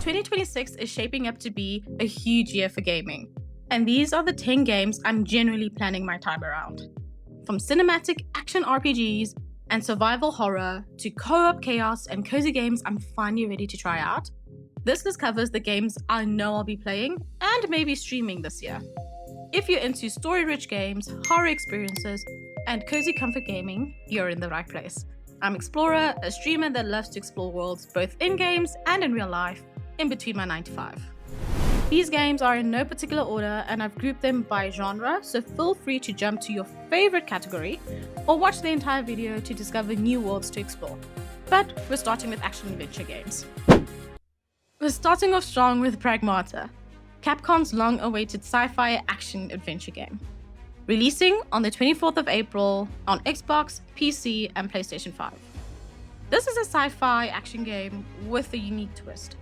2026 is shaping up to be a huge year for gaming, and these are the 10 games I'm generally planning my time around. From cinematic action RPGs and survival horror to co-op chaos and cozy games I'm finally ready to try out, this list covers the games I know I'll be playing and maybe streaming this year. If you're into story-rich games, horror experiences, and cozy comfort gaming, you're in the right place. I'm Explorer, a streamer that loves to explore worlds both in games and in real life, in between my 9 to 5. These games are in no particular order and I've grouped them by genre, so feel free to jump to your favorite category or watch the entire video to discover new worlds to explore. But we're starting with action-adventure games. We're starting off strong with Pragmata, Capcom's long-awaited sci-fi action-adventure game. Releasing on the 24th of April on Xbox, PC, and PlayStation 5. This is a sci-fi action game with a unique twist.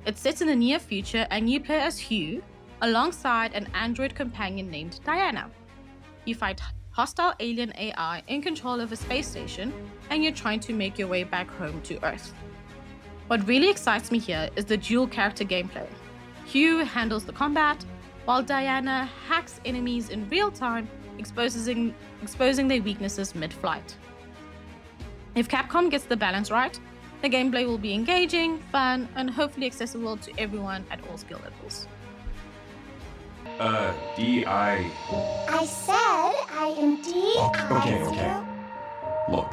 It's set in the near future and you play as Hugh alongside an android companion named Diana. You fight hostile alien AI in control of a space station and you're trying to make your way back home to Earth. What really excites me here is the dual character gameplay. Hugh handles the combat, while Diana hacks enemies in real time, exposing their weaknesses mid-flight. If Capcom gets the balance right, the gameplay will be engaging, fun, and hopefully accessible to everyone at all skill levels. D.I. I said I am D.I. Okay. Look,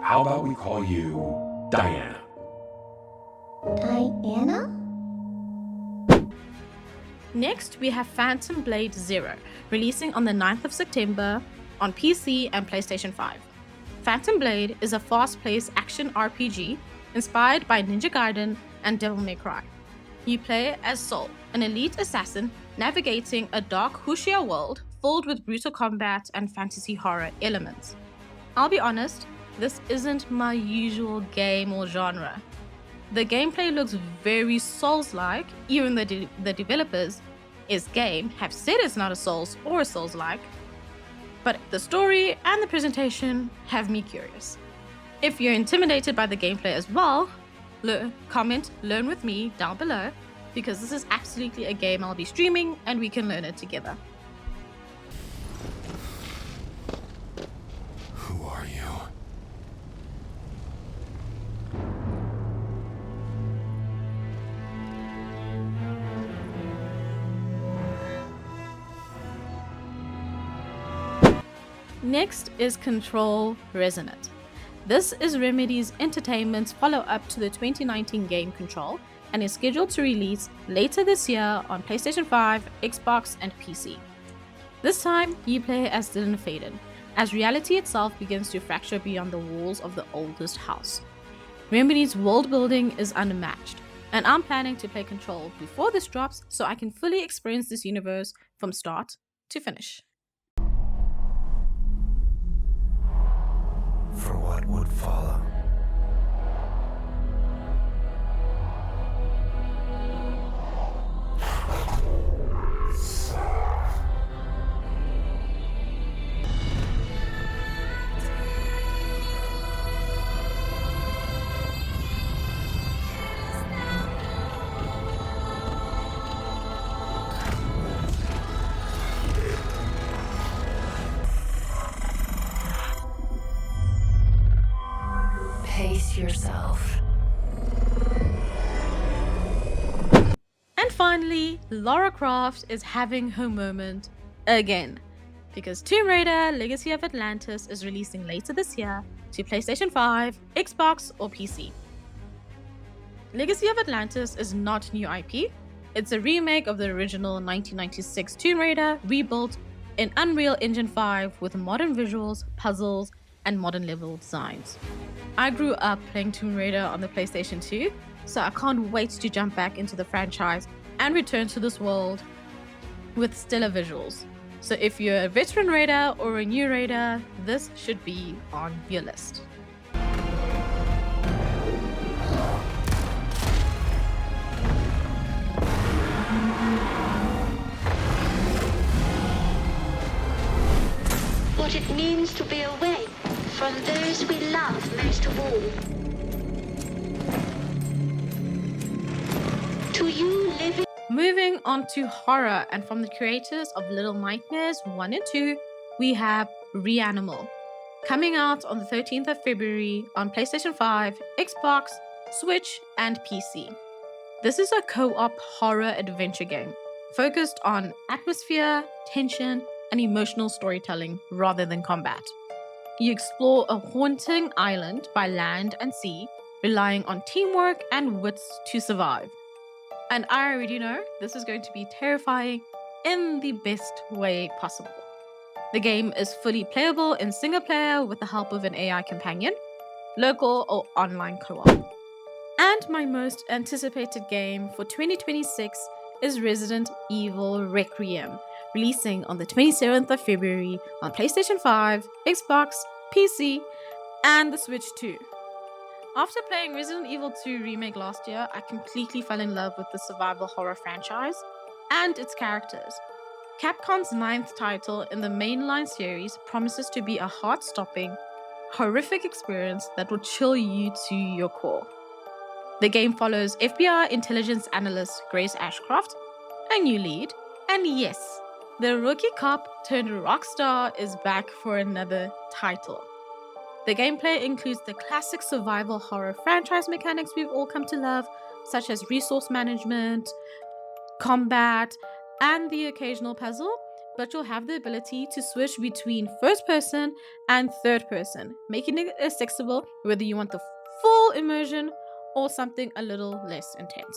how about we call you Diana? Diana? Next, we have Phantom Blade Zero, releasing on the 9th of September on PC and PlayStation 5. Phantom Blade is a fast-paced action RPG inspired by Ninja Gaiden and Devil May Cry. You play as Soul, an elite assassin navigating a dark wuxia world filled with brutal combat and fantasy horror elements. I'll be honest, this isn't my usual game or genre. The gameplay looks very Souls-like, even though the developers is game have said it's not a Souls or a Souls-like, but the story and the presentation have me curious. If you're intimidated by the gameplay as well, comment learn with me down below, because this is absolutely a game I'll be streaming and we can learn it together. Who are you? Next is Control Resonant. This is Remedy's Entertainment's follow-up to the 2019 game Control and is scheduled to release later this year on PlayStation 5, Xbox, and PC. This time, you play as Dylan Faden, as reality itself begins to fracture beyond the walls of the oldest house. Remedy's world building is unmatched, and I'm planning to play Control before this drops so I can fully experience this universe from start to finish. For what would follow. Pace yourself. And finally, Lara Croft is having her moment again, because Tomb Raider Legacy of Atlantis is releasing later this year to PlayStation 5, Xbox, or PC. Legacy of Atlantis is not new IP, it's a remake of the original 1996 Tomb Raider rebuilt in Unreal Engine 5 with modern visuals, puzzles, and modern level designs. I grew up playing Tomb Raider on the PlayStation 2, so I can't wait to jump back into the franchise and return to this world with stellar visuals. So if you're a veteran raider or a new raider, this should be on your list. What it means to be away from those we love most of all. Moving on to horror, and from the creators of Little Nightmares 1 and 2, we have Reanimal, coming out on the 13th of February on PlayStation 5, Xbox, Switch, and PC. This is a co-op horror adventure game focused on atmosphere, tension, and emotional storytelling rather than combat. You explore a haunting island by land and sea, relying on teamwork and wits to survive. And I already know this is going to be terrifying in the best way possible. The game is fully playable in single player with the help of an AI companion, local or online co-op. And my most anticipated game for 2026 is Resident Evil Requiem, releasing on the 27th of February on PlayStation 5, Xbox, PC, and the Switch 2. After playing Resident Evil 2 Remake last year, I completely fell in love with the survival horror franchise and its characters. Capcom's 9th title in the mainline series promises to be a heart-stopping, horrific experience that will chill you to your core. The game follows FBI intelligence analyst Grace Ashcroft, a new lead, and yes, the rookie cop turned rock star is back for another title. The gameplay includes the classic survival horror franchise mechanics we've all come to love, such as resource management, combat, and the occasional puzzle, but you'll have the ability to switch between first person and third person, making it accessible whether you want the full immersion or something a little less intense.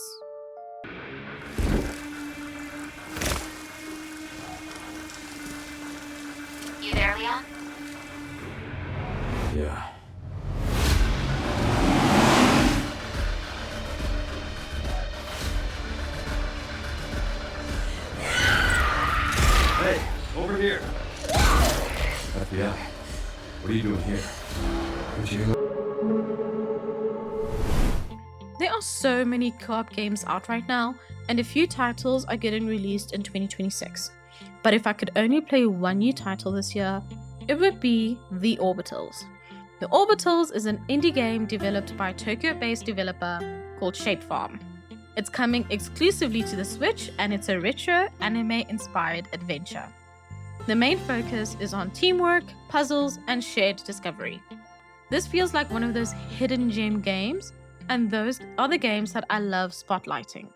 You there, Leon? Yeah. Hey, over here. FBI. What are you doing here? There are so many co-op games out right now, and a few titles are getting released in 2026. But if I could only play one new title this year, it would be The Orbitals. The Orbitals is an indie game developed by a Tokyo-based developer called Shape Farm. It's coming exclusively to the Switch, and it's a retro anime-inspired adventure. The main focus is on teamwork, puzzles, and shared discovery. This feels like one of those hidden gem games, and those are the games that I love spotlighting.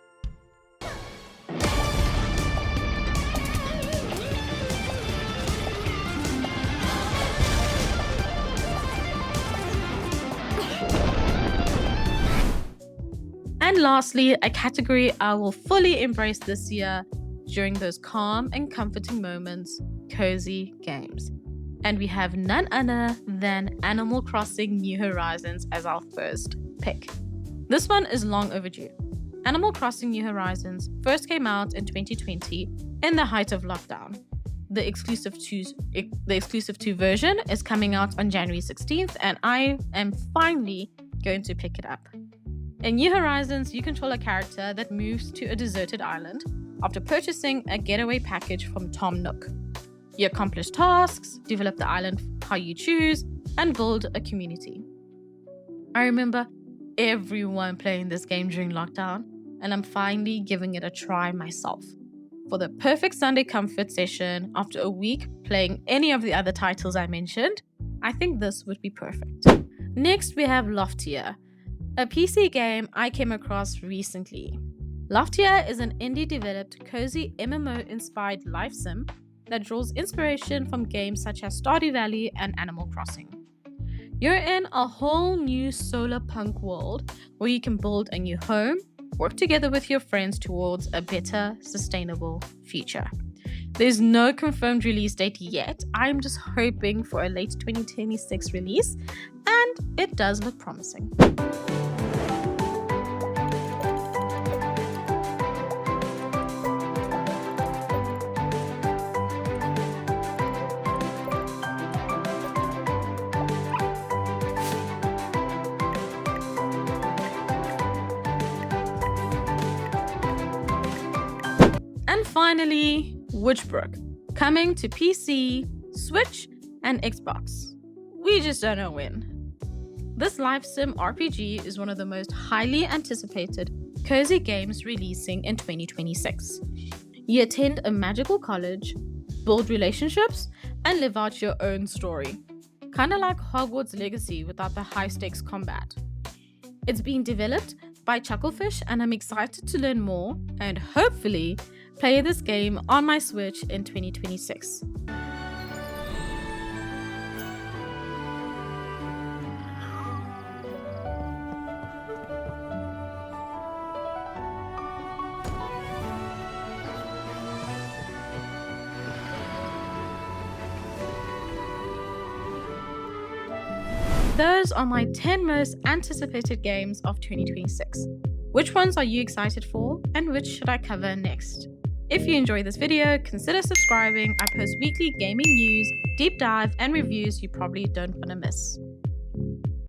And lastly, a category I will fully embrace this year during those calm and comforting moments, cozy games. And we have none other than Animal Crossing New Horizons as our first pick. This one is long overdue. Animal Crossing New Horizons first came out in 2020 in the height of lockdown. The exclusive 2 version is coming out on January 16th, and I am finally going to pick it up. In New Horizons, you control a character that moves to a deserted island after purchasing a getaway package from Tom Nook. You accomplish tasks, develop the island how you choose, and build a community. I remember everyone playing this game during lockdown, and I'm finally giving it a try myself. For the perfect Sunday comfort session after a week playing any of the other titles I mentioned, I think this would be perfect. Next, we have Loftier, a PC game I came across recently. Loftier is an indie-developed, cozy MMO-inspired life sim that draws inspiration from games such as Stardew Valley and Animal Crossing. You're in a whole new solar punk world where you can build a new home, work together with your friends towards a better, sustainable future. There's no confirmed release date yet. I'm just hoping for a late 2026 release, and it does look promising. And finally, Witchbrook, coming to PC, Switch, and Xbox. We just don't know when. This live sim RPG is one of the most highly anticipated cozy games releasing in 2026. You attend a magical college, build relationships, and live out your own story. Kinda like Hogwarts Legacy without the high-stakes combat. It's being developed by Chucklefish, and I'm excited to learn more and hopefully play this game on my Switch in 2026. Those are my 10 most anticipated games of 2026. Which ones are you excited for, and which should I cover next? If you enjoyed this video, consider subscribing. I post weekly gaming news, deep dive, and reviews you probably don't want to miss.